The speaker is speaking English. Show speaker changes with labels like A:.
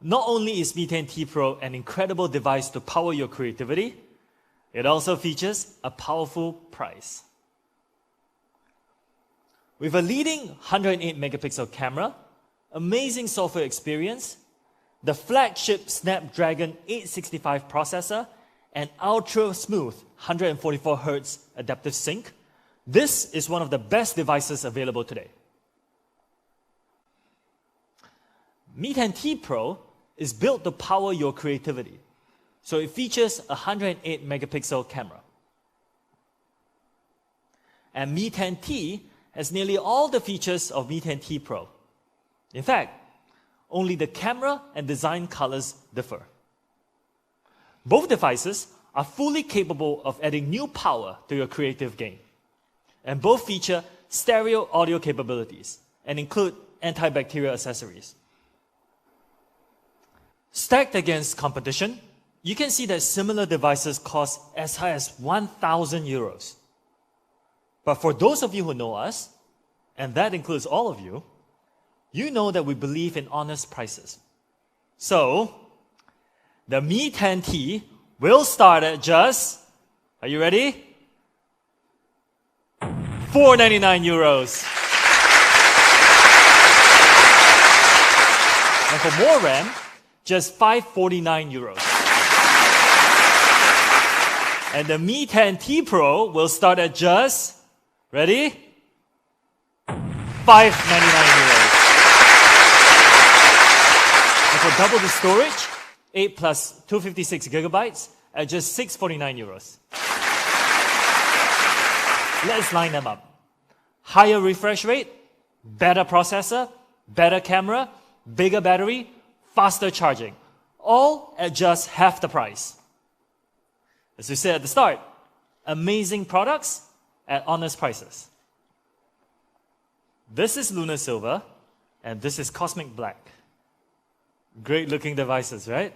A: Not only is Mi10T Pro an incredible device to power your creativity, it also features a powerful price. With a leading 108 megapixel camera, amazing software experience, the flagship Snapdragon 865 processor, and ultra-smooth 144Hz adaptive sync, this is one of the best devices available today. Mi10T Pro is built to power your creativity, so it features a 108 megapixel camera. And Mi10T has nearly all the features of Mi10T Pro. In fact, only the camera and design colors differ. Both devices are fully capable of adding new power to your creative game. And both feature stereo audio capabilities and include antibacterial accessories. Stacked against competition, you can see that similar devices cost as high as 1,000 euros. But for those of you who know us, and that includes all of you, you know that we believe in honest prices. So, the Mi10T will start at just, are you ready? 499 euros. And for more RAM, just 549 euros. And the Mi10T Pro will start at just, ready? 599 euros. And for double the storage, 8 plus 256 gigabytes at just 649 euros. Let's line them up. Higher refresh rate, better processor, better camera, bigger battery, faster charging. All at just half the price. As we said at the start, amazing products at honest prices. This is Lunar Silver, and this is Cosmic Black. Great looking devices, right?